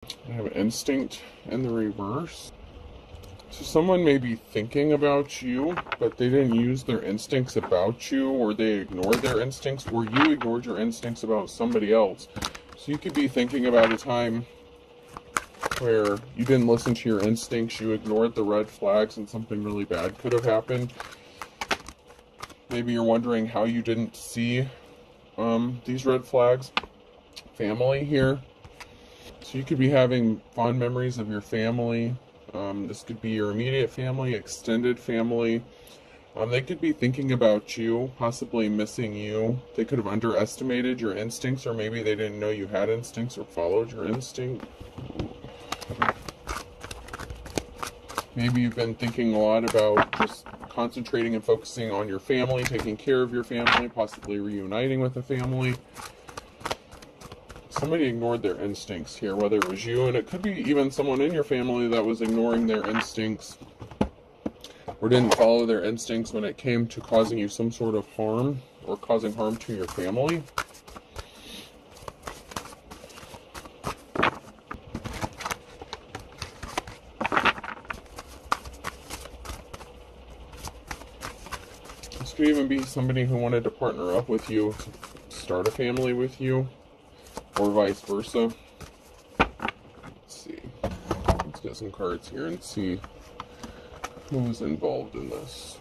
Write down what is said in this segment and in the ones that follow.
I have instinct in the reverse. So someone may be thinking about you, but they didn't use their instincts about you, or they ignored their instincts, or you ignored your instincts about somebody else. So you could be thinking about a time where you didn't listen to your instincts, you ignored the red flags, and something really bad could have happened. Maybe you're wondering how you didn't see these red flags. Family here. So you could be having fond memories of your family. This could be your immediate family, extended family. They could be thinking about you, possibly missing you. They could have underestimated your instincts, or maybe they didn't know you had instincts or followed your instinct. Maybe you've been thinking a lot about just concentrating and focusing on your family, taking care of your family, possibly reuniting with a family. Somebody ignored their instincts here, whether it was you, and it could be even someone in your family that was ignoring their instincts or didn't follow their instincts when it came to causing you some sort of harm or causing harm to your family. This could even be somebody who wanted to partner up with you, start a family with you, or vice versa. Let's see. Let's get some cards here and see who's involved in this.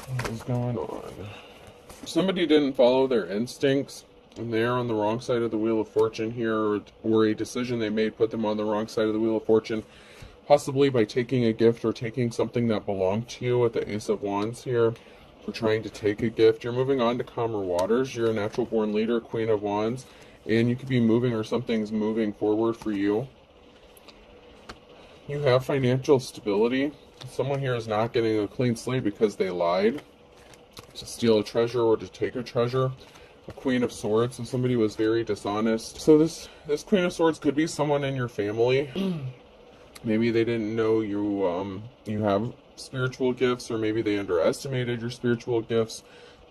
What is going on? Somebody didn't follow their instincts, and they're on the wrong side of the Wheel of Fortune here, or a decision they made put them on the wrong side of the Wheel of Fortune. Possibly by taking a gift or taking something that belonged to you with the Ace of Wands here. For trying to take a gift. You're moving on to calmer waters. You're a natural born leader, Queen of Wands. And you could be moving, or something's moving forward for you. You have financial stability. Someone here is not getting a clean slate because they lied to steal a treasure or to take a treasure. A Queen of Swords. So somebody was very dishonest. So this Queen of Swords could be someone in your family. Maybe they didn't know you have spiritual gifts, or maybe they underestimated your spiritual gifts,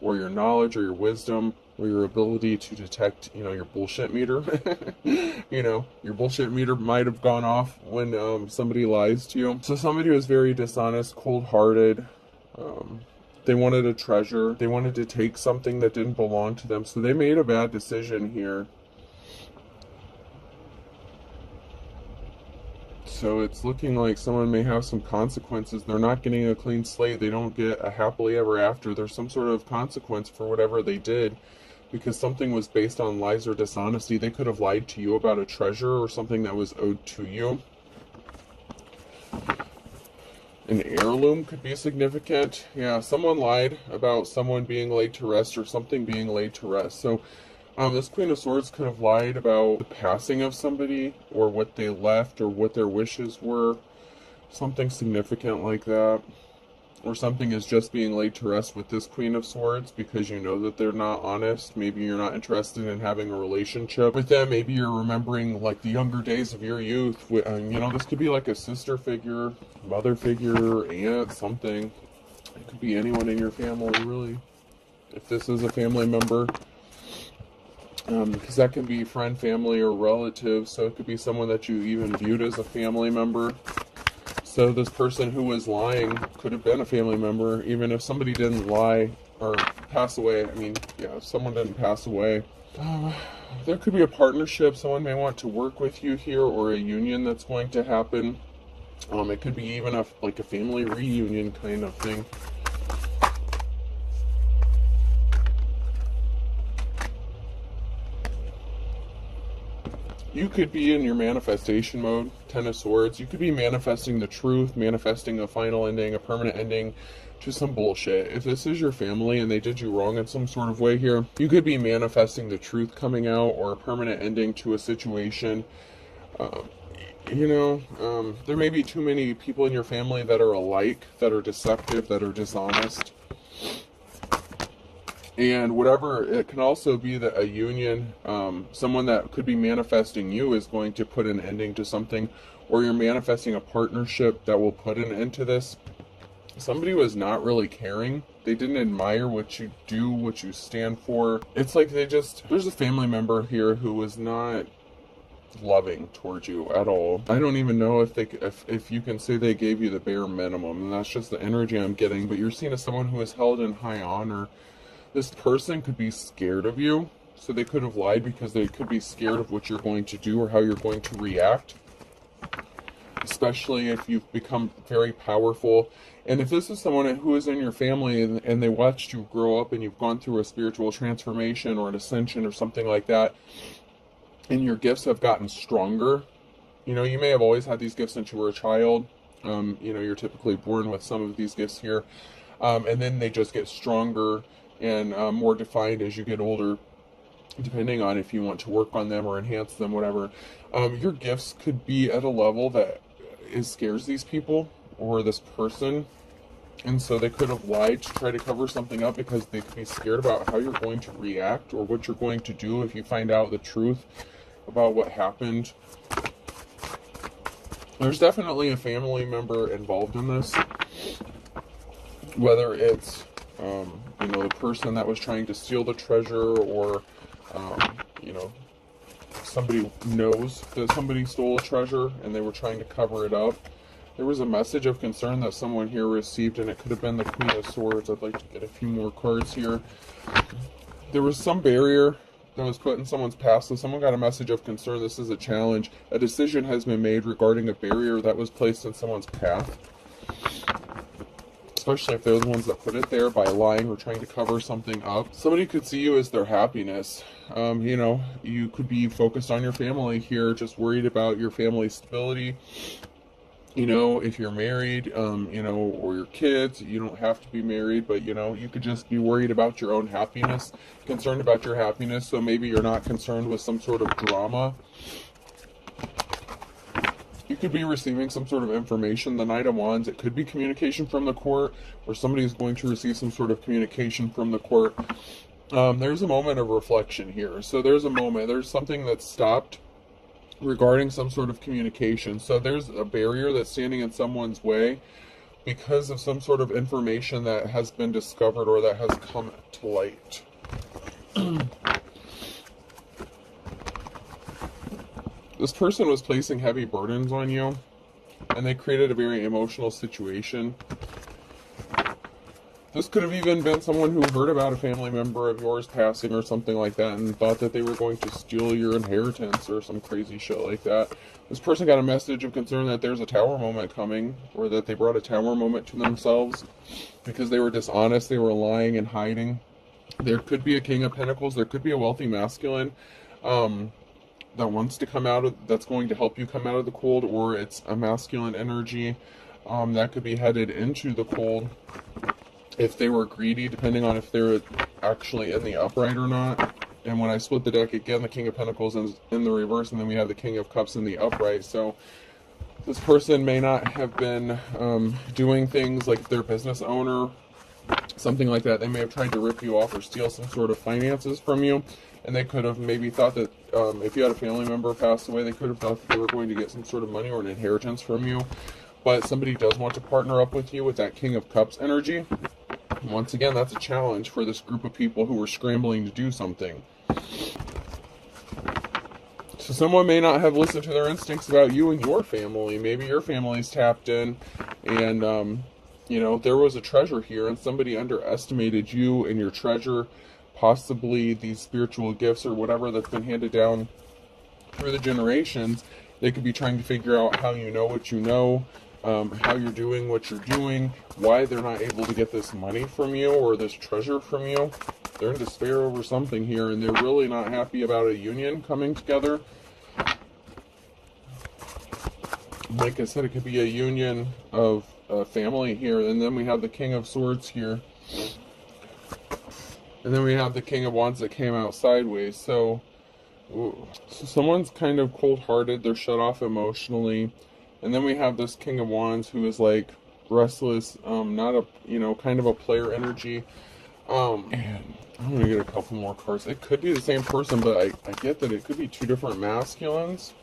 or your knowledge, or your wisdom, or your ability to detect, your bullshit meter. Your bullshit meter might have gone off when somebody lies to you. So somebody was very dishonest, cold-hearted. They wanted a treasure. They wanted to take something that didn't belong to them. So they made a bad decision here. So it's looking like someone may have some consequences. They're not getting a clean slate. They don't get a happily ever after. There's some sort of consequence for whatever they did, because something was based on lies or dishonesty. They could have lied to you about a treasure or something that was owed to you. An heirloom could be significant. Yeah, someone lied about someone being laid to rest or something being laid to rest. So this Queen of Swords could have lied about the passing of somebody, or what they left, or what their wishes were. Something significant like that. Or something is just being laid to rest with this Queen of Swords because you know that they're not honest. Maybe you're not interested in having a relationship with them. Maybe you're remembering like the younger days of your youth. This could be like a sister figure, mother figure, aunt, something. It could be anyone in your family, really. If this is a family member. Because that can be friend, family, or relative. So it could be someone that you even viewed as a family member. So this person who was lying could have been a family member, even if somebody didn't lie or pass away. If someone didn't pass away. There could be a partnership. Someone may want to work with you here, or a union that's going to happen. It could be even a family reunion kind of thing. You could be in your manifestation mode, Ten of Swords. You could be manifesting the truth, manifesting a final ending, a permanent ending to some bullshit. If this is your family and they did you wrong in some sort of way here, you could be manifesting the truth coming out, or a permanent ending to a situation. There may be too many people in your family that are alike, that are deceptive, that are dishonest. And whatever, it can also be that a union, someone that could be manifesting you is going to put an ending to something, or you're manifesting a partnership that will put an end to this. somebody was not really caring. They didn't admire what you do, what you stand for. It's like there's a family member here who was not loving towards you at all. I don't even know if you can say they gave you the bare minimum, and that's just the energy I'm getting. But you're seen as someone who is held in high honor. This person could be scared of you, so they could have lied because they could be scared of what you're going to do or how you're going to react, especially if you've become very powerful. And if this is someone who is in your family and they watched you grow up and you've gone through a spiritual transformation or an ascension or something like that, and your gifts have gotten stronger, you know, you may have always had these gifts since you were a child. You know, you're typically born with some of these gifts here. And then they just get stronger and more defined as you get older, depending on if you want to work on them or enhance them, whatever. Your gifts could be at a level that scares these people or this person. And so they could have lied to try to cover something up because they could be scared about how you're going to react or what you're going to do if you find out the truth about what happened. There's definitely a family member involved in this, whether it's you know, the person that was trying to steal the treasure, or you know, somebody knows that somebody stole a treasure and they were trying to cover it up. There was a message of concern that someone here received, and it could have been the Queen of Swords. I'd like to get a few more cards here. There was some barrier that was put in someone's path, so someone got a message of concern. This is a challenge. A decision has been made regarding a barrier that was placed in someone's path, especially if they're the ones that put it there by lying or trying to cover something up. Somebody could see you as their happiness. You know, you could be focused on your family here, just worried about your family's stability. You know, if you're married, you know, or your kids, you don't have to be married, but, you know, you could just be worried about your own happiness, concerned about your happiness. So maybe you're not concerned with some sort of drama. You could be receiving some sort of information. The Knight of Wands, it could be communication from the court, or somebody is going to receive some sort of communication from the court. There's a moment of reflection here. So there's a moment, there's something that's stopped regarding some sort of communication. So there's a barrier that's standing in someone's way because of some sort of information that has been discovered or that has come to light. This person was placing heavy burdens on you, and they created a very emotional situation. This could have even been someone who heard about a family member of yours passing or something like that and thought that they were going to steal your inheritance or some crazy shit like that. This person got a message of concern that there's a tower moment coming, or that they brought a tower moment to themselves because they were dishonest, they were lying and hiding. There could be a King of Pentacles, there could be a wealthy masculine that wants to come out of, that's going to help you come out of the cold, or it's a masculine energy that could be headed into the cold. If they were greedy, depending on if they're actually in the upright or not. And when I split the deck again, the King of Pentacles is in the reverse, and then we have the King of Cups in the upright. So this person may not have been doing things like their business owner, something like that. They may have tried to rip you off or steal some sort of finances from you. And they could have maybe thought that if you had a family member pass away, they could have thought that they were going to get some sort of money or an inheritance from you. But somebody does want to partner up with you with that King of Cups energy. Once again, that's a challenge for this group of people who are scrambling to do something. So someone may not have listened to their instincts about you and your family. Maybe your family's tapped in and, you know, there was a treasure here and somebody underestimated you and your treasure, possibly these spiritual gifts or whatever that's been handed down through the generations. They could be trying to figure out how you know what you know, how you're doing what you're doing, why they're not able to get this money from you or this treasure from you. They're in despair over something here, and they're really not happy about a union coming together. Like I said, it could be a union of family here. And then we have the King of Swords here. And then we have the King of Wands that came out sideways. So someone's kind of cold-hearted. They're shut off emotionally. And then we have this King of Wands who is like restless, not a, you know, kind of a player energy. And I'm going to get a couple more cards. It could be the same person, but I get that it could be two different masculines.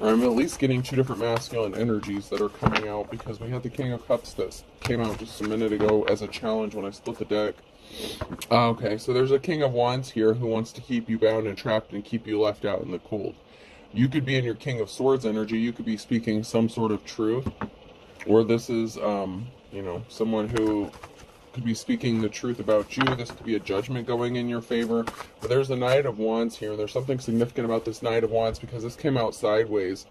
I'm at least getting two different masculine energies that are coming out, because we had the King of Cups that came out just a minute ago as a challenge when I split the deck. Okay, so there's a King of Wands here who wants to keep you bound and trapped and keep you left out in the cold. You could be in your King of Swords energy. You could be speaking some sort of truth. Or this is, someone who could be speaking the truth about you. This could be a judgment going in your favor. But there's a Knight of Wands here. There's something significant about this Knight of Wands because this came out sideways.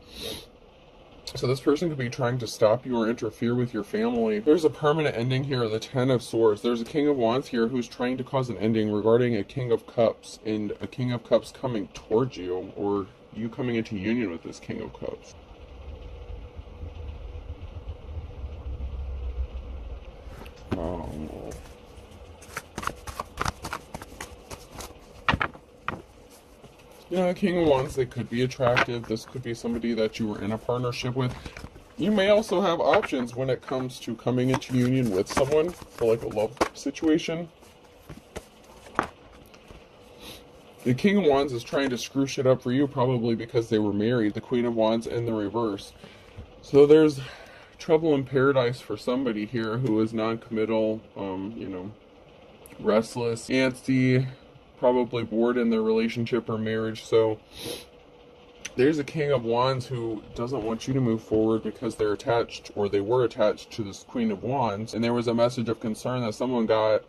So this person could be trying to stop you or interfere with your family. There's a permanent ending here, the Ten of Swords. There's a King of Wands here who's trying to cause an ending regarding a King of Cups, and a King of Cups coming towards you, or you coming into union with this King of Cups. The King of Wands, they could be attractive. This could be somebody that you were in a partnership with. You may also have options when it comes to coming into union with someone for like a love situation. The King of Wands is trying to screw shit up for you, probably because they were married. The Queen of Wands in the reverse. So there's trouble in paradise for somebody here who is non-committal, restless, antsy, probably bored in their relationship or marriage. So there's a King of Wands who doesn't want you to move forward because they're attached, or they were attached to this Queen of Wands, and there was a message of concern that someone got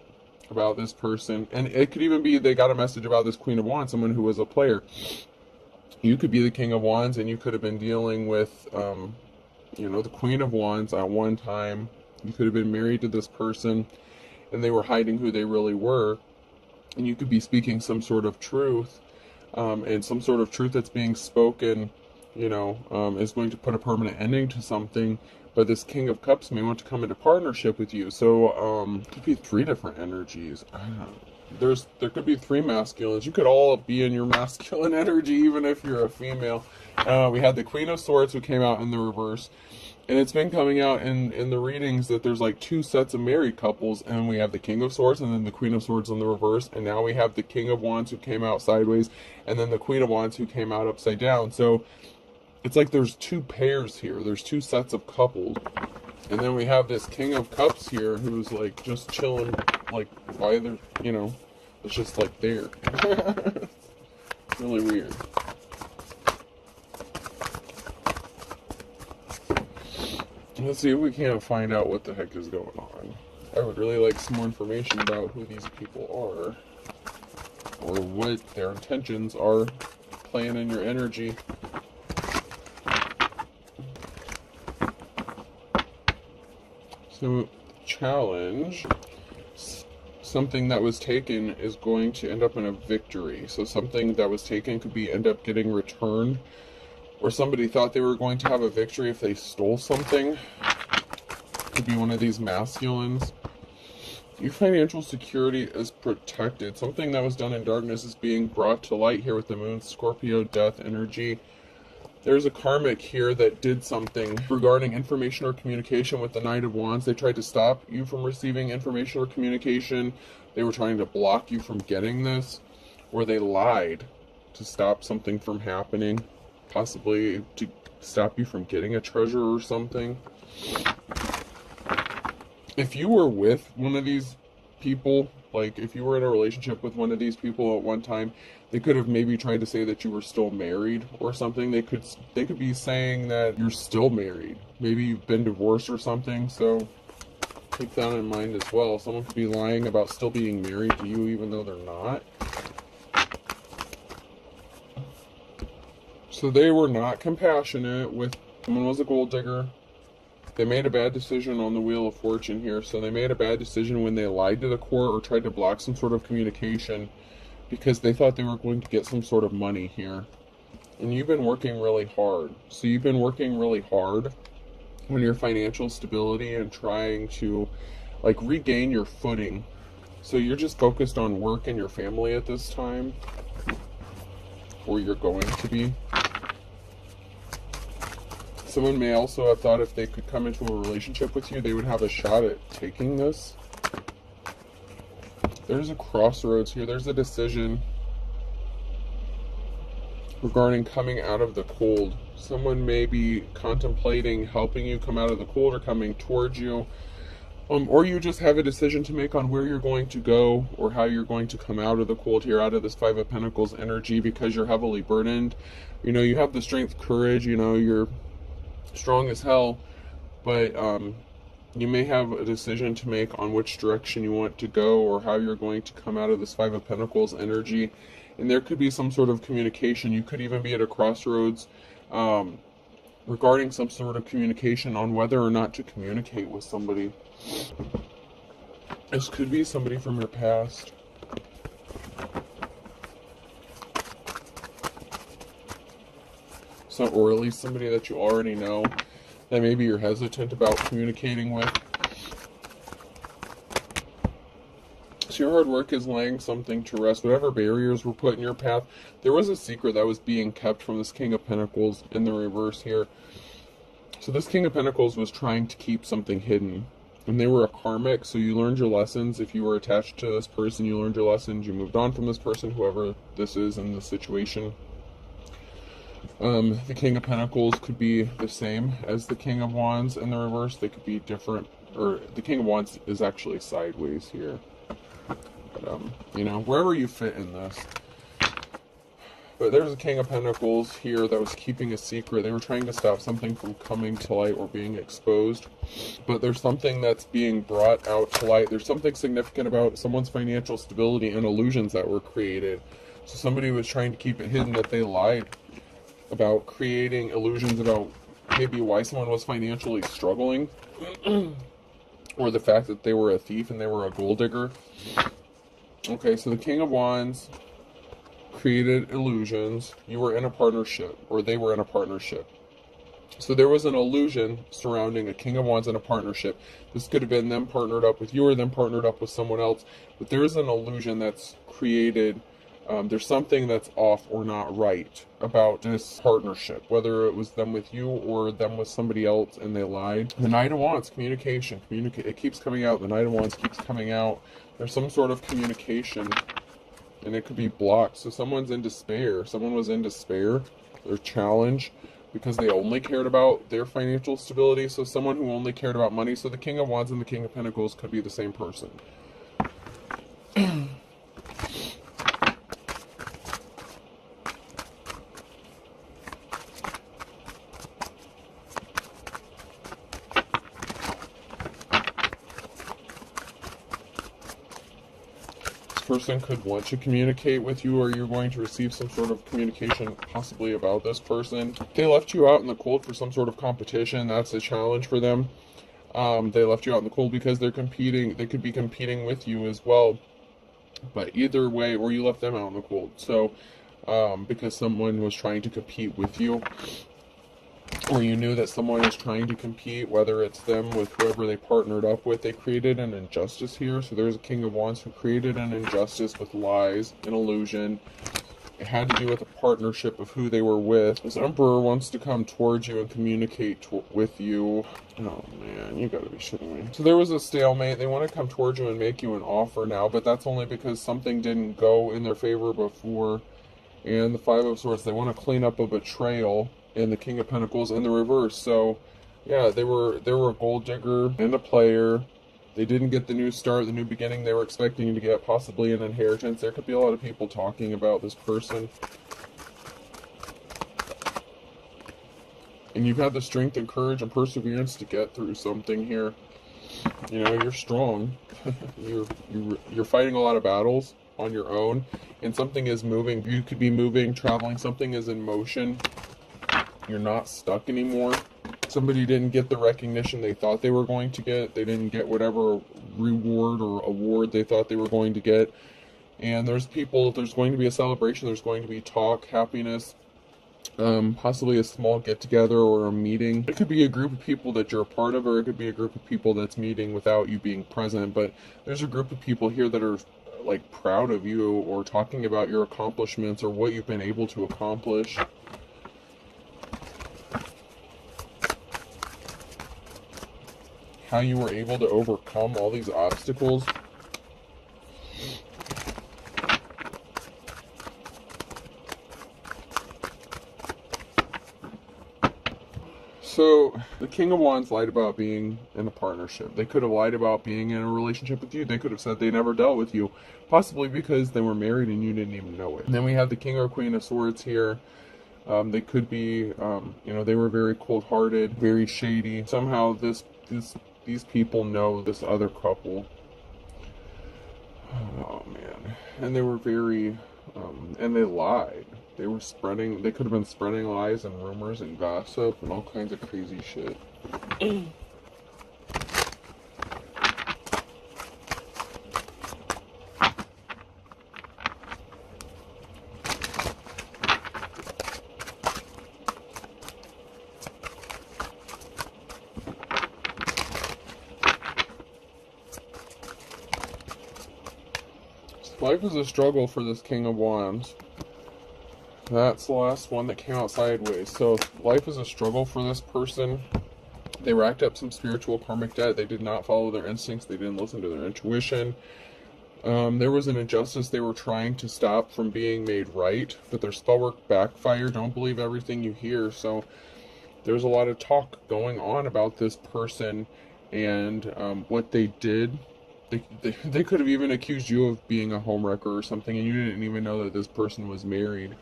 about this person, and it could even be they got a message about this Queen of Wands, someone who was a player. You could be the King of Wands, and you could have been dealing with the Queen of Wands at one time. You could have been married to this person and they were hiding who they really were, and you could be speaking some sort of truth, and some sort of truth that's being spoken is going to put a permanent ending to something. But this King of Cups may want to come into partnership with you. So it could be three different energies. There could be three masculines. You could all be in your masculine energy, even if you're a female. We had the Queen of Swords who came out in the reverse. And it's been coming out in the readings that there's like two sets of married couples. And we have the King of Swords and then the Queen of Swords in the reverse. And now we have the King of Wands who came out sideways. And then the Queen of Wands who came out upside down. So it's like there's two pairs here. There's two sets of couples. And then we have this King of Cups here who's like just chilling, like by the, it's just like there. It's really weird. Let's see if we can't find out what the heck is going on. I would really like some more information about who these people are, or what their intentions are playing in your energy. So, challenge. Something that was taken is going to end up in a victory. So something that was taken could end up getting returned. Or somebody thought they were going to have a victory if they stole something. Could be one of these masculines. Your financial security is protected. Something that was done in darkness is being brought to light here with the Moon, Scorpio, Death energy. There's a karmic here that did something regarding information or communication with the Knight of Wands. They tried to stop you from receiving information or communication. They were trying to block you from getting this. Or they lied to stop something from happening. Possibly to stop you from getting a treasure or something. If you were with one of these people, like if you were in a relationship with one of these people at one time, they could have maybe tried to say that you were still married or something. They could be saying that you're still married. Maybe you've been divorced or something. So keep that in mind as well. Someone could be lying about still being married to you even though they're not. So they were not compassionate with someone was a gold digger. They made a bad decision on the Wheel of Fortune here. So they made a bad decision when they lied to the court or tried to block some sort of communication because they thought they were going to get some sort of money here. And you've been working really hard. So you've been working really hard on your financial stability and trying to like regain your footing. So you're just focused on work and your family at this time. Or you're going to be. Someone may also have thought if they could come into a relationship with you, they would have a shot at taking this. There's a crossroads here. There's a decision. regarding coming out of the cold. Someone may be contemplating helping you come out of the cold or coming towards you. Or you just have a decision to make on where you're going to go or how you're going to come out of the cold here, out of this Five of Pentacles energy, because you're heavily burdened. You know, you have the strength, courage, you know, you're strong as hell, but you may have a decision to make on which direction you want to go or how you're going to come out of this Five of Pentacles energy. And there could be some sort of communication. You could even be at a crossroads regarding some sort of communication on whether or not to communicate with somebody. This could be somebody from your past. So, or at least somebody that you already know that maybe you're hesitant about communicating with. So your hard work is laying something to rest. Whatever barriers were put in your path, there was a secret that was being kept from this King of Pentacles in the reverse here. So this King of Pentacles was trying to keep something hidden. And they were a karmic, so you learned your lessons. If you were attached to this person, you learned your lessons. You moved on from this person, whoever this is in this situation. The King of Pentacles could be the same as the King of Wands in the reverse. They could be different, or the King of Wands is actually sideways here. But, you know, wherever you fit in this. But there's a King of Pentacles here that was keeping a secret. They were trying to stop something from coming to light or being exposed. But there's something that's being brought out to light. There's something significant about someone's financial stability and illusions that were created. So somebody was trying to keep it hidden, that they lied about creating illusions about maybe why someone was financially struggling. Or the fact that they were a thief and they were a gold digger. Okay, so the King of Wands created illusions. You were in a partnership, or they were in a partnership. So there was an illusion surrounding a King of Wands in a partnership. This could have been them partnered up with you or them partnered up with someone else. But there's an illusion that's created. There's something that's off or not right about this partnership, whether it was them with you or them with somebody else and they lied. The Knight of Wands, communication. It keeps coming out. The Knight of Wands keeps coming out. There's some sort of communication, and it could be blocked. So someone's in despair. Someone was in despair. They're challenged because they only cared about their financial stability. So someone who only cared about money. So the King of Wands and the King of Pentacles could be the same person. Person could want to communicate with you, or you're going to receive some sort of communication possibly about this person. They left you out in the cold for some sort of competition. That's a challenge for them. They left you out in the cold because they're competing. They could be competing with you as well. But either way, or you left them out in the cold. So because someone was trying to compete with you, or you knew that someone is trying to compete, whether it's them with whoever they partnered up with. They created an injustice here. So there's a King of Wands who created an injustice with lies and illusion. It had to do with a partnership of who they were with. This Emperor wants to come towards you and communicate with you. Oh man, you gotta be shitting me. So there was a stalemate. They want to come towards you and make you an offer now, but that's only because something didn't go in their favor before. And the Five of Swords, they want to clean up a betrayal. And the King of Pentacles in the reverse. So yeah, they were a gold digger and a player. They didn't get the new start, the new beginning they were expecting to get, possibly an inheritance. There could be a lot of people talking about this person. And you've had the strength and courage and perseverance to get through something here. You know, you're strong. you're fighting a lot of battles on your own, and something is moving. You could be moving, traveling. Something is in motion. You're not stuck anymore. Somebody didn't get the recognition they thought they were going to get. They didn't get whatever reward or award they thought they were going to get. And there's going to be a celebration. There's going to be talk, happiness, possibly a small get-together or a meeting. It could be a group of people that you're a part of, or it could be a group of people that's meeting without you being present. But there's a group of people here that are like proud of you, or talking about your accomplishments or what you've been able to accomplish. How you were able to overcome all these obstacles. So, the King of Wands lied about being in a partnership. They could have lied about being in a relationship with you. They could have said they never dealt with you, possibly because they were married and you didn't even know it. And then we have the King or Queen of Swords here. They could be, they were very cold-hearted, very shady. Somehow these people know this other couple. Oh, man. And they were very, and they lied. They could have been spreading lies and rumors and gossip and all kinds of crazy shit. Life is a struggle for this King of Wands. That's the last one that came out sideways. So life is a struggle for this person. They racked up some spiritual karmic debt. They did not follow their instincts. They didn't listen to their intuition. There was an injustice they were trying to stop from being made right, but their spell work backfired. Don't believe everything you hear. So there's a lot of talk going on about this person and what they did. They could have even accused you of being a homewrecker or something, and you didn't even know that this person was married.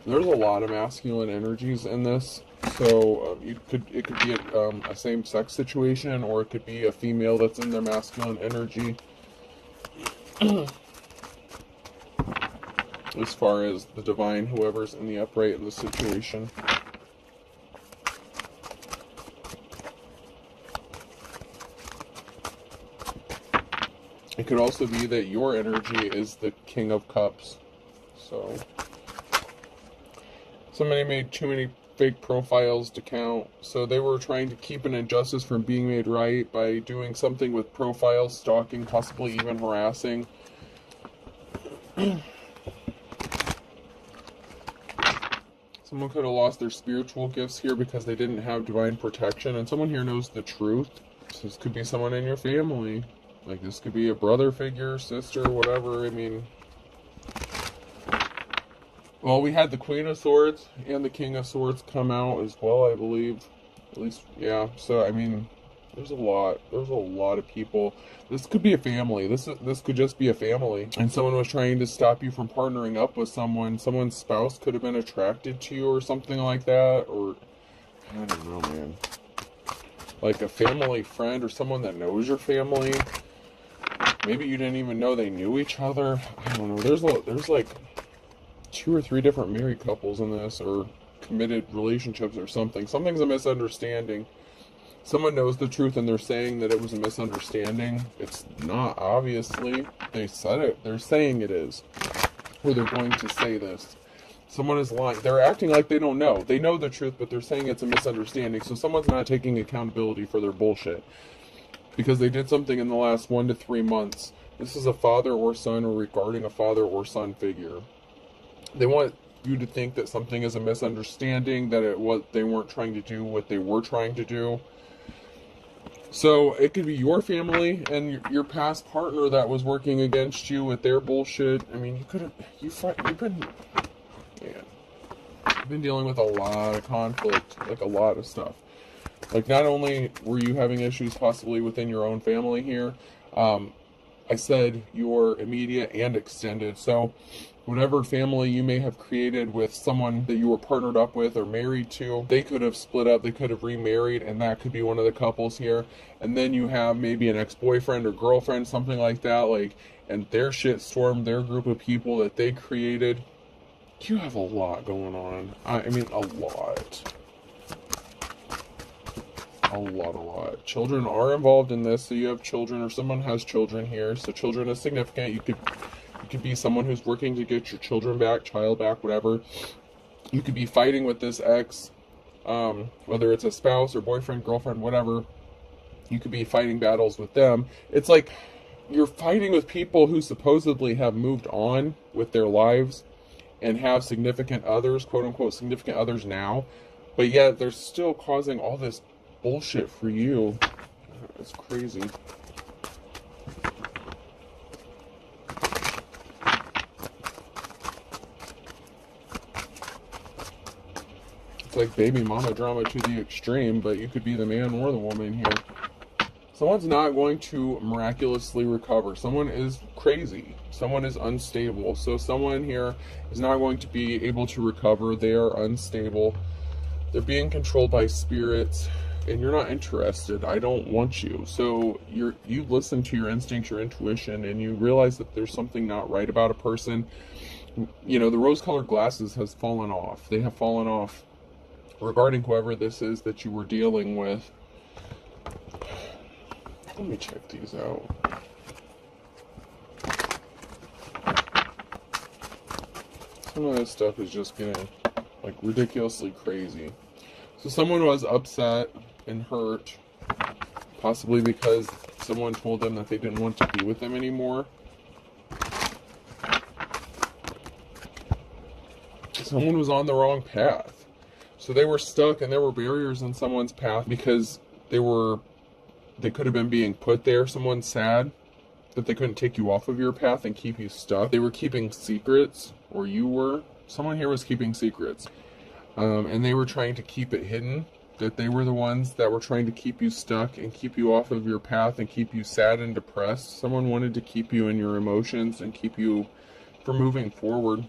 There's a lot of masculine energies in this, so it could be a same-sex situation, or it could be a female that's in their masculine energy. As far as the divine, whoever's in the upright in the situation. It could also be that your energy is the King of Cups. So, somebody made too many fake profiles to count. So they were trying to keep an injustice from being made right by doing something with profiles, stalking, possibly even harassing. Someone could have lost their spiritual gifts here because they didn't have divine protection. And someone here knows the truth. So this could be someone in your family. Like, this could be a brother figure, sister, whatever. I mean, well, we had the Queen of Swords and the King of Swords come out as well, I believe. At least, yeah. So, I mean, there's a lot of people. This could be a family. This could just be a family. And someone was trying to stop you from partnering up with someone. Someone's spouse could have been attracted to you or something like that. Or, I don't know, man. Like a family friend or someone that knows your family. Maybe you didn't even know they knew each other. I don't know. There's like 2 or 3 different married couples in this, or committed relationships or something. Something's a misunderstanding. Someone knows the truth and they're saying that it was a misunderstanding. It's not, obviously. They said it. They're saying it is. Or they're going to say this. Someone is lying. They're acting like they don't know. They know the truth, but they're saying it's a misunderstanding. So someone's not taking accountability for their bullshit. Because they did something in the last 1 to 3 months. This is a father or son, or regarding a father or son figure. They want you to think that something is a misunderstanding, that they weren't trying to do what they were trying to do. So it could be your family and your past partner that was working against you with their bullshit. I mean, you've been dealing with a lot of conflict, like a lot of stuff. Like, not only were you having issues possibly within your own family here, I said your immediate and extended. So whatever family you may have created with someone that you were partnered up with or married to, they could have split up, they could have remarried, and that could be one of the couples here. And then you have maybe an ex-boyfriend or girlfriend, something like that, like, and their shit stormed their group of people that they created. You have a lot going on. I mean, a lot. A lot. Children are involved in this, so you have children, or someone has children here, so children is significant. You could be someone who's working to get your children back, child back, whatever. You could be fighting with this ex, whether it's a spouse or boyfriend, girlfriend, whatever. You could be fighting battles with them. It's like you're fighting with people who supposedly have moved on with their lives and have significant others, quote-unquote significant others now, but yet they're still causing all this bullshit for you. It's crazy. It's like baby mama drama to the extreme, but you could be the man or the woman here. Someone's not going to miraculously recover. Someone is crazy. Someone is unstable. So someone here is not going to be able to recover. They are unstable. They're being controlled by spirits, and you're not interested. I don't want you. So you listen to your instincts, your intuition, and you realize that there's something not right about a person. You know, the rose-colored glasses has fallen off. They have fallen off regarding whoever this is that you were dealing with. Let me check these out. Some of this stuff is just getting like ridiculously crazy. So someone was upset and hurt, possibly because someone told them that they didn't want to be with them anymore. Someone was on the wrong path. So they were stuck, and there were barriers in someone's path because they could have been being put there. Someone's sad that they couldn't take you off of your path and keep you stuck. They were keeping secrets, or you were. Someone here was keeping secrets. And they were trying to keep it hidden, that they were the ones that were trying to keep you stuck and keep you off of your path and keep you sad and depressed. Someone wanted to keep you in your emotions and keep you from moving forward.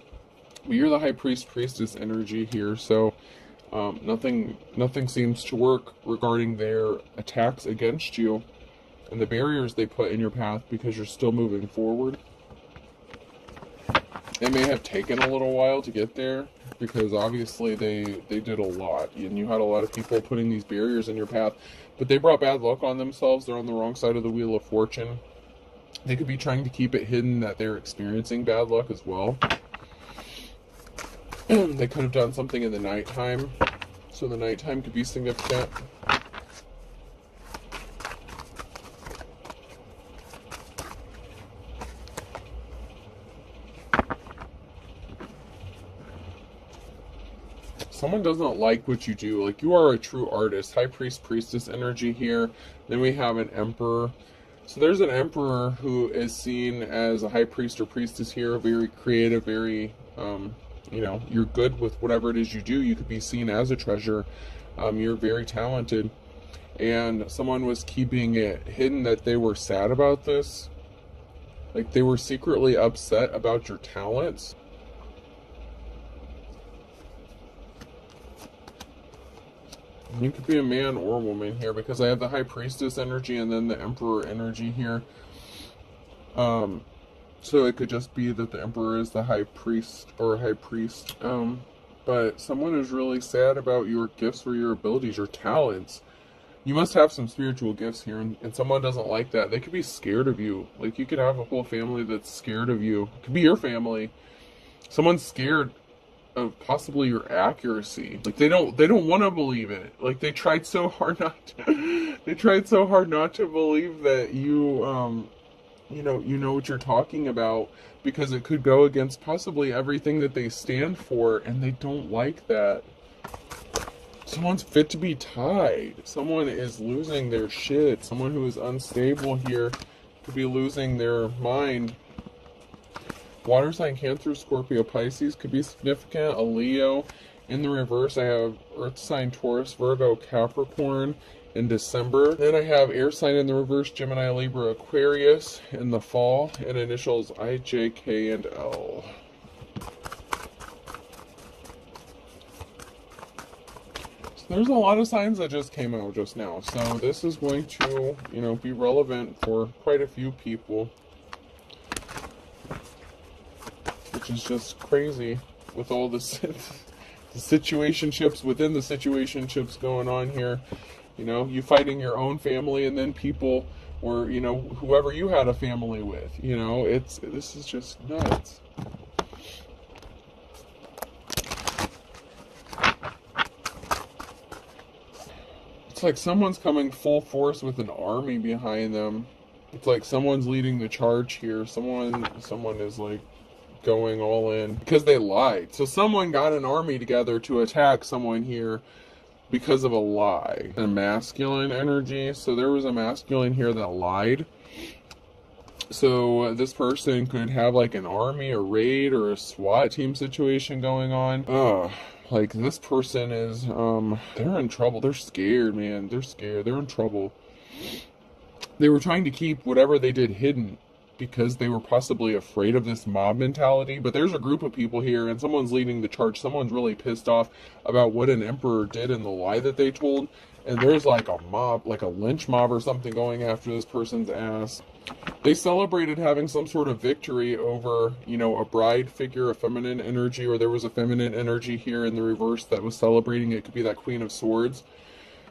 But you're the high priest, priestess energy here, so nothing seems to work regarding their attacks against you and the barriers they put in your path because you're still moving forward. It may have taken a little while to get there because obviously they did a lot, and you had a lot of people putting these barriers in your path, but they brought bad luck on themselves. They're on the wrong side of the wheel of fortune. They could be trying to keep it hidden that they're experiencing bad luck as well. They could have done something in the nighttime, so the nighttime could be significant. Someone doesn't like what you do. Like, you are a true artist. High priest, priestess energy here. Then we have an emperor. So there's an emperor who is seen as a high priest or priestess here, very creative, very you know, you're good with whatever it is you do. You could be seen as a treasure. You're very talented. And someone was keeping it hidden that they were sad about this. Like, they were secretly upset about your talents. You could be a man or a woman here because I have the high priestess energy and then the emperor energy here. So it could just be that the emperor is the high priest or high priest. But someone is really sad about your gifts or your abilities, your talents. You must have some spiritual gifts here, and someone doesn't like that. They could be scared of you. Like, you could have a whole family that's scared of you. It could be your family. Someone's scared of possibly your accuracy. Like, they don't want to believe it. Like, they tried so hard not to believe that you you know what you're talking about, because it could go against possibly everything that they stand for, and they don't like that. Someone's fit to be tied. Someone is losing their shit. Someone who is unstable here could be losing their mind. Water sign Cancer, Scorpio, Pisces could be significant. A Leo. In the reverse, I have Earth sign Taurus, Virgo, Capricorn in December. Then I have air sign in the reverse, Gemini, Libra, Aquarius in the fall, and initials I, J, K, and L. So there's a lot of signs that just came out just now. So this is going to, be relevant for quite a few people, which is just crazy with all this the situationships within the situationships going on here. You fighting your own family, and then people, or whoever you had a family with. This is just nuts. It's like someone's coming full force with an army behind them. It's like someone's leading the charge here. Someone is like going all in because they lied. So someone got an army together to attack someone here because of a lie. A masculine energy. So there was a masculine here that lied. So this person could have like an army, a raid, or a SWAT team situation going on. Like, this person is, they're in trouble. They're scared, man. They're scared. They're in trouble. They were trying to keep whatever they did hidden because they were possibly afraid of this mob mentality. But there's a group of people here, and someone's leading the charge. Someone's really pissed off about what an emperor did and the lie that they told. And there's like a mob, like a lynch mob or something going after this person's ass. They celebrated having some sort of victory over, you know, a bride figure, a feminine energy, or there was a feminine energy here in the reverse that was celebrating. It could be that Queen of Swords.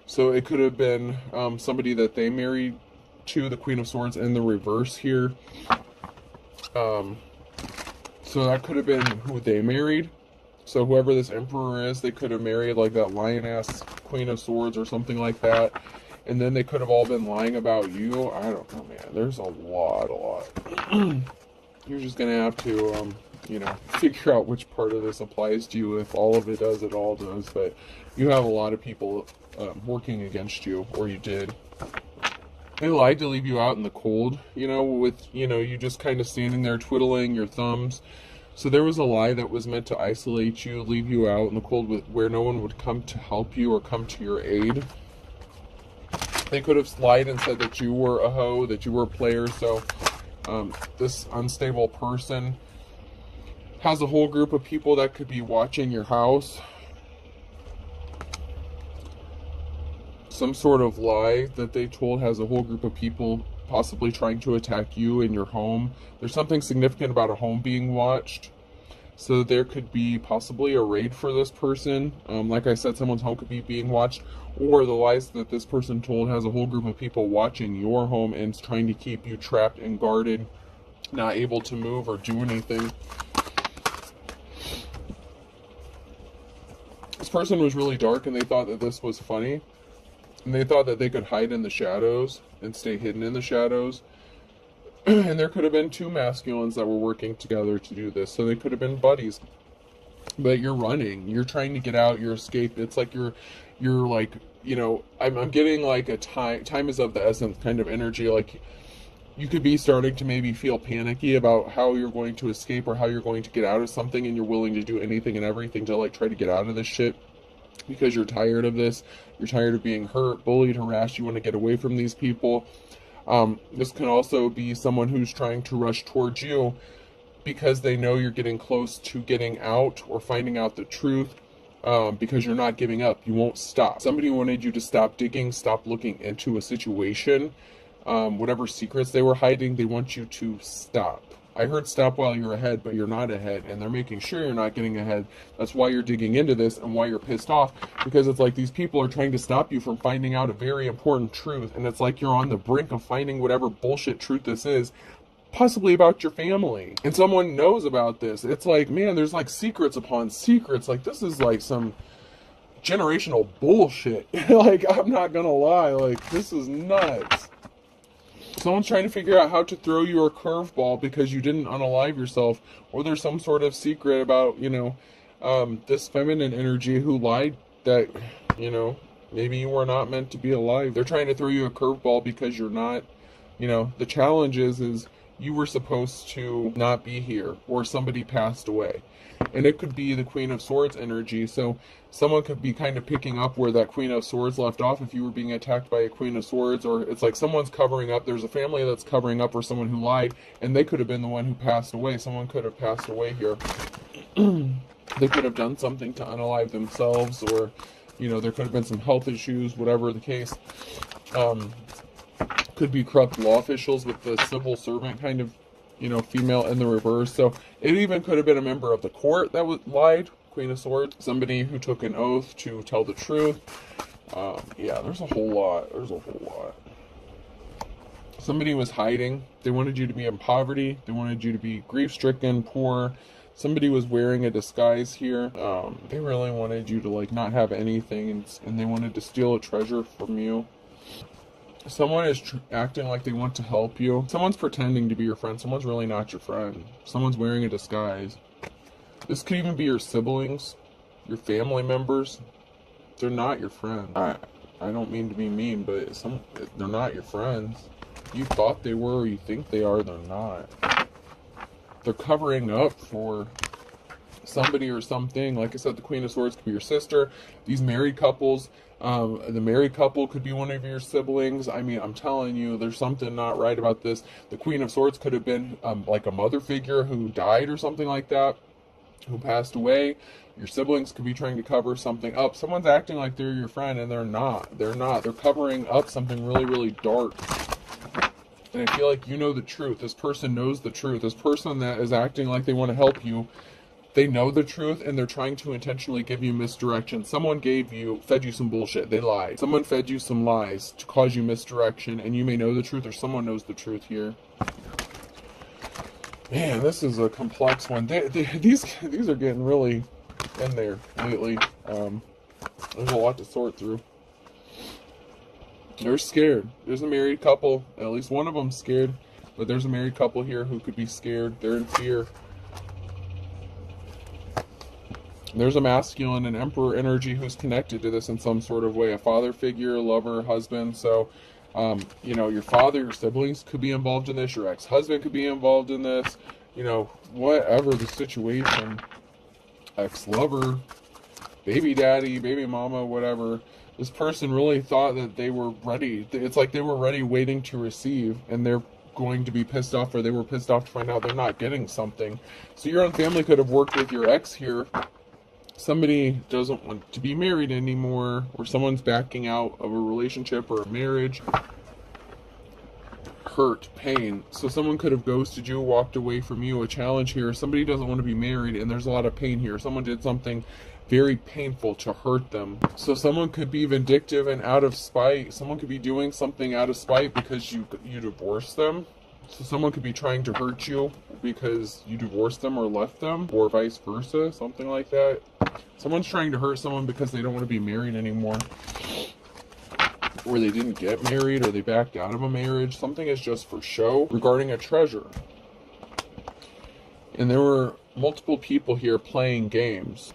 So it could have been somebody that they married to, the Queen of Swords in the reverse here. So that could have been who they married. So whoever this emperor is, they could have married like that lion-ass Queen of Swords or something like that. And then they could have all been lying about you. I don't know, man. There's a lot. You're just going to have to, you know, figure out which part of this applies to you. If all of it does, it all does. But you have a lot of people working against you, or you did. They lied to leave you out in the cold, you know, with, you know, you just kind of standing there twiddling your thumbs. So there was a lie that was meant to isolate you, leave you out in the cold where no one would come to help you or come to your aid. They could have lied and said that you were a hoe, that you were a player. So this unstable person has a whole group of people that could be watching your house. Some sort of lie that they told has a whole group of people possibly trying to attack you in your home. There's something significant about a home being watched. So there could be possibly a raid for this person. Like I said, someone's home could be being watched. Or the lies that this person told has a whole group of people watching your home and trying to keep you trapped and guarded, not able to move or do anything. This person was really dark and they thought that this was funny. And they thought that they could hide in the shadows and stay hidden in the shadows. And there could have been two masculines that were working together to do this. So they could have been buddies. But you're running. You're trying to get out. You're escaping. It's like you're like, you know, I'm getting like a time is of the essence kind of energy. Like you could be starting to maybe feel panicky about how you're going to escape or how you're going to get out of something. And you're willing to do anything and everything to like try to get out of this shit. Because you're tired of this. You're tired of being hurt, bullied, harassed. You want to get away from these people. This can also be someone who's trying to rush towards you because they know you're getting close to getting out or finding out the truth, because you're not giving up. You won't stop. Somebody wanted you to stop digging, stop looking into a situation. Whatever secrets they were hiding, they want you to stop. I heard stop while you're ahead, but you're not ahead, and they're making sure you're not getting ahead. That's why you're digging into this and why you're pissed off, because it's like these people are trying to stop you from finding out a very important truth, and it's like you're on the brink of finding whatever bullshit truth this is, possibly about your family, and someone knows about this. It's like, man, there's like secrets upon secrets. Like, this is like some generational bullshit. Like, I'm not gonna lie, like, this is nuts. Someone's trying to figure out how to throw you a curveball because you didn't unalive yourself, or there's some sort of secret about, you know, this feminine energy who lied that, you know, maybe you were not meant to be alive. They're trying to throw you a curveball because you're not, you know, the challenge is you were supposed to not be here, or somebody passed away. And it could be the Queen of Swords energy. So someone could be kind of picking up where that Queen of Swords left off if you were being attacked by a Queen of Swords. Or it's like someone's covering up. There's a family that's covering up for someone who lied. And they could have been the one who passed away. Someone could have passed away here. They could have done something to unalive themselves. Or, you know, there could have been some health issues, whatever the case. Could be corrupt law officials with the civil servant kind of, you know, female in the reverse. So it even could have been a member of the court that lied, Queen of Swords. Somebody who took an oath to tell the truth. Yeah, there's a whole lot. There's a whole lot. Somebody was hiding. They wanted you to be in poverty. They wanted you to be grief-stricken, poor. Somebody was wearing a disguise here. They really wanted you to, like, not have anything, and they wanted to steal a treasure from you. Someone is acting like they want to help you. Someone's pretending to be your friend. Someone's really not your friend. Someone's wearing a disguise. This could even be your siblings, your family members. They're not your friends. I don't mean to be mean, but they're not your friends. You thought they were, or you think they are, they're not. They're covering up for somebody or something. Like I said, the Queen of Swords could be your sister. These married couples, the married couple could be one of your siblings. I mean, I'm telling you, there's something not right about this. The Queen of Swords could have been like a mother figure who died or something like that, who passed away. Your siblings could be trying to cover something up. Someone's acting like they're your friend, and they're not. They're not. They're covering up something really, really dark. And I feel like you know the truth. This person knows the truth. This person that is acting like they want to help you, they know the truth, and they're trying to intentionally give you misdirection. Someone fed you some bullshit. They lied. Someone fed you some lies to cause you misdirection, and you may know the truth, or someone knows the truth here. Man, this is a complex one. These are getting really in there lately. There's a lot to sort through. They're scared. There's a married couple. At least one of them's scared. But there's a married couple here who could be scared. They're in fear. There's a masculine and emperor energy who's connected to this in some sort of way. A father figure, lover, husband. So, you know, your father, your siblings could be involved in this. Your ex-husband could be involved in this. You know, whatever the situation. Ex-lover, baby daddy, baby mama, whatever. This person really thought that they were ready. It's like they were ready, waiting to receive, and they're going to be pissed off, or they were pissed off to find out they're not getting something. So your own family could have worked with your ex here. Somebody doesn't want to be married anymore, or someone's backing out of a relationship or a marriage. Hurt, pain. So someone could have ghosted you, walked away from you. A challenge here. Somebody doesn't want to be married, and there's a lot of pain here. Someone did something very painful to hurt them. So someone could be vindictive and out of spite. Someone could be doing something out of spite because you divorced them. So someone could be trying to hurt you because you divorced them or left them, or vice versa, something like that. Someone's trying to hurt someone because they don't want to be married anymore, or they didn't get married, or they backed out of a marriage. Something is just for show regarding a treasure. And there were multiple people here playing games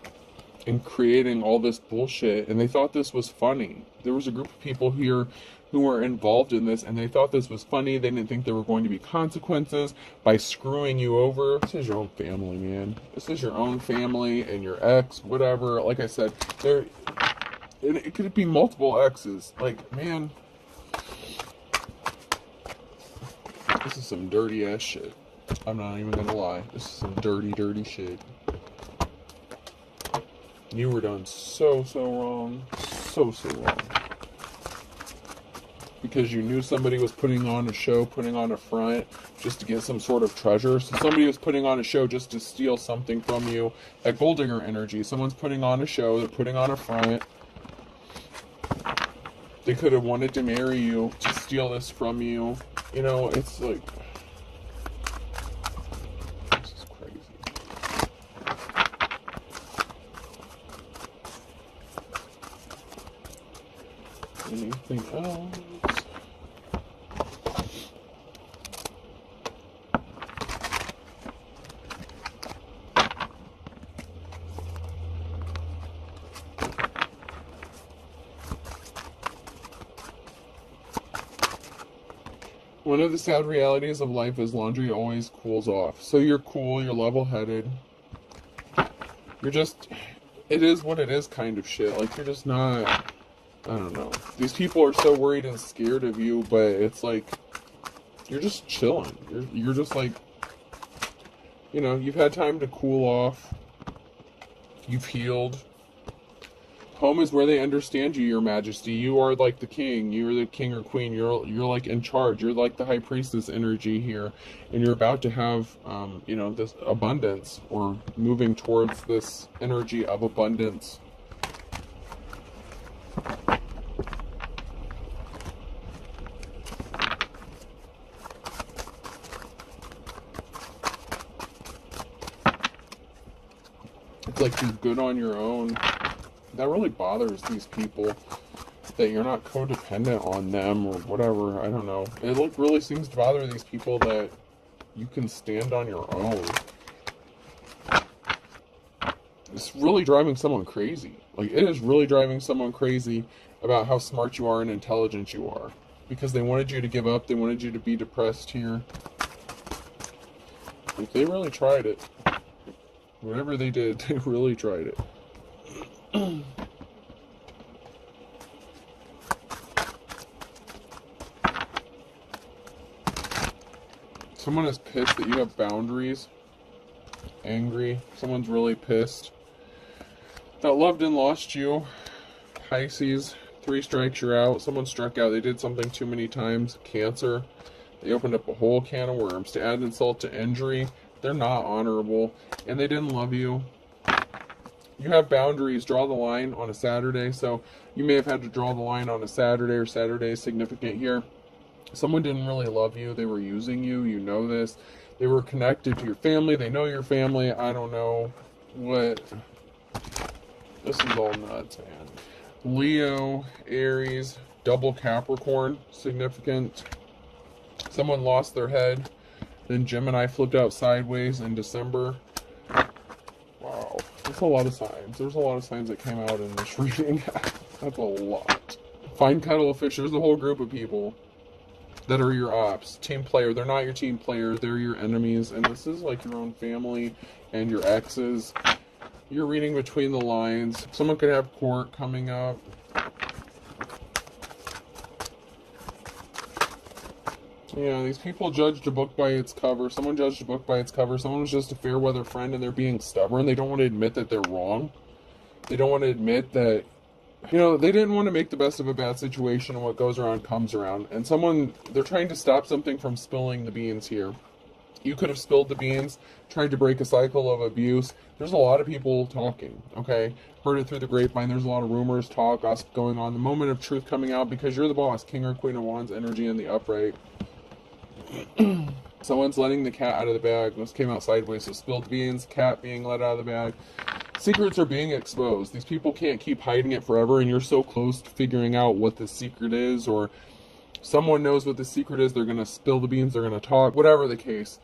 and creating all this bullshit, and they thought this was funny. There was a group of people here who were involved in this, and they thought this was funny. They didn't think there were going to be consequences by screwing you over. This is your own family, man. This is your own family and your ex, whatever. Like I said, it could be multiple exes. Like, man, this is some dirty ass shit. I'm not even gonna lie. This is some dirty, dirty shit. You were done so wrong. So wrong. Because you knew somebody was putting on a show, putting on a front, just to get some sort of treasure. So somebody was putting on a show just to steal something from you. That gold digger energy. Someone's putting on a show, they're putting on a front. They could have wanted to marry you, to steal this from you. You know, it's like, this is crazy. Anything else? One of the sad realities of life is laundry always cools off. So you're cool, you're level-headed. You're just, it is what it is kind of shit. Like, you're just not, I don't know. These people are so worried and scared of you, but it's like, you're just chilling. You're just like, you know, you've had time to cool off. You've healed. Home is where they understand you, your majesty. You are like the king. You're the king or queen. You're like in charge. You're like the high priestess energy here. And you're about to have, you know, this abundance, or moving towards this energy of abundance. It's like you're good on your own. That really bothers these people, that you're not codependent on them or whatever. I don't know. It really seems to bother these people that you can stand on your own. It's really driving someone crazy. Like, it is really driving someone crazy about how smart you are and intelligent you are. Because they wanted you to give up. They wanted you to be depressed here. Like, they really tried it. Whatever they did, they really tried it. Someone is pissed that you have boundaries. Angry. Someone's really pissed that loved and lost you. Pisces. 3 strikes, you're out. Someone struck out. They did something too many times. Cancer. They opened up a whole can of worms. To add insult to injury, they're not honorable, and they didn't love you. You have boundaries. Draw the line on a Saturday. So you may have had to draw the line on a Saturday, or Saturday is significant here. Someone didn't really love you. They were using you. You know this. They were connected to your family. They know your family. I don't know what. This is all nuts, man. Leo, Aries, double Capricorn, significant. Someone lost their head. Then Gemini flipped out sideways in December. Wow. That's a lot of signs. There's a lot of signs that came out in this reading. That's a lot. Find cuttlefish. There's a whole group of people that are your ops. Team player. They're not your team players. They're your enemies. And this is like your own family and your exes. You're reading between the lines. Someone could have court coming up. Yeah, these people judged a book by its cover. Someone judged a book by its cover. Someone was just a fair weather friend and they're being stubborn. They don't want to admit that they're wrong. They don't want to admit that, you know, they didn't want to make the best of a bad situation, and what goes around comes around. And they're trying to stop something from spilling the beans here. You could have spilled the beans, tried to break a cycle of abuse. There's a lot of people talking, okay? Heard it through the grapevine. There's a lot of rumors, talk, gossip going on. The moment of truth coming out because you're the boss. King or Queen of Wands energy in the upright. Someone's letting the cat out of the bag. This came out sideways, so spilled beans, cat being let out of the bag. Secrets are being exposed. These people can't keep hiding it forever, and you're so close to figuring out what the secret is, or someone knows what the secret is. They're going to spill the beans. They're going to talk. Whatever the case.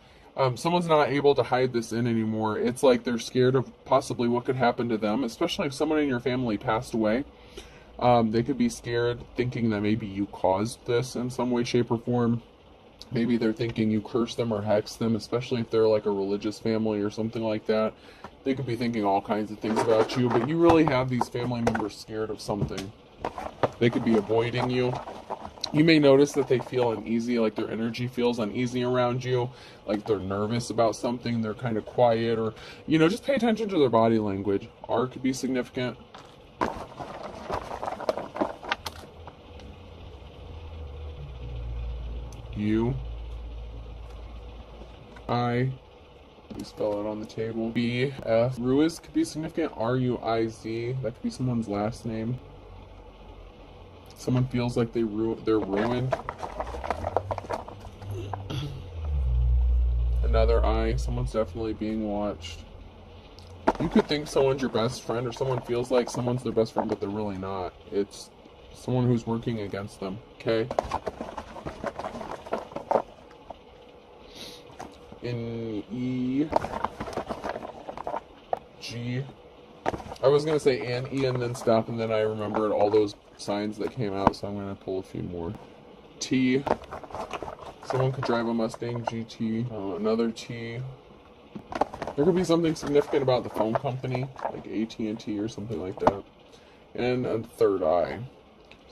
Someone's not able to hide this in anymore. It's like they're scared of possibly what could happen to them, especially if someone in your family passed away. They could be scared, thinking that maybe you caused this in some way, shape, or form. Maybe they're thinking you cursed them or hexed them, especially if they're like a religious family or something like that. They could be thinking all kinds of things about you, but you really have these family members scared of something. They could be avoiding you. You may notice that they feel uneasy, like their energy feels uneasy around you, like they're nervous about something, they're kind of quiet, or, you know, just pay attention to their body language. R could be significant. U, I, please spell it on the table. B, F, Ruiz could be significant. R-U-I-Z, that could be someone's last name. Someone feels like they're ruined. Another I, someone's definitely being watched. You could think someone's your best friend, or someone feels like someone's their best friend, but they're really not. It's someone who's working against them, okay? In E, G, I was going to say and E and then stop, and then I remembered all those signs that came out, so I'm going to pull a few more. T, someone could drive a Mustang GT. Another T. There could be something significant about the phone company, like AT&T or something like that. And a third eye.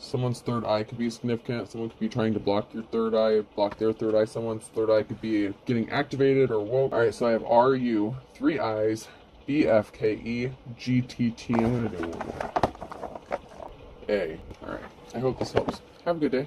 Someone's third eye could be significant. Someone could be trying to block your third eye, block their third eye. Someone's third eye could be getting activated or woke. Alright, so I have RU, 3 eyes, BFKE, GTT. I'm going to do one more. A. Alright, I hope this helps. Have a good day.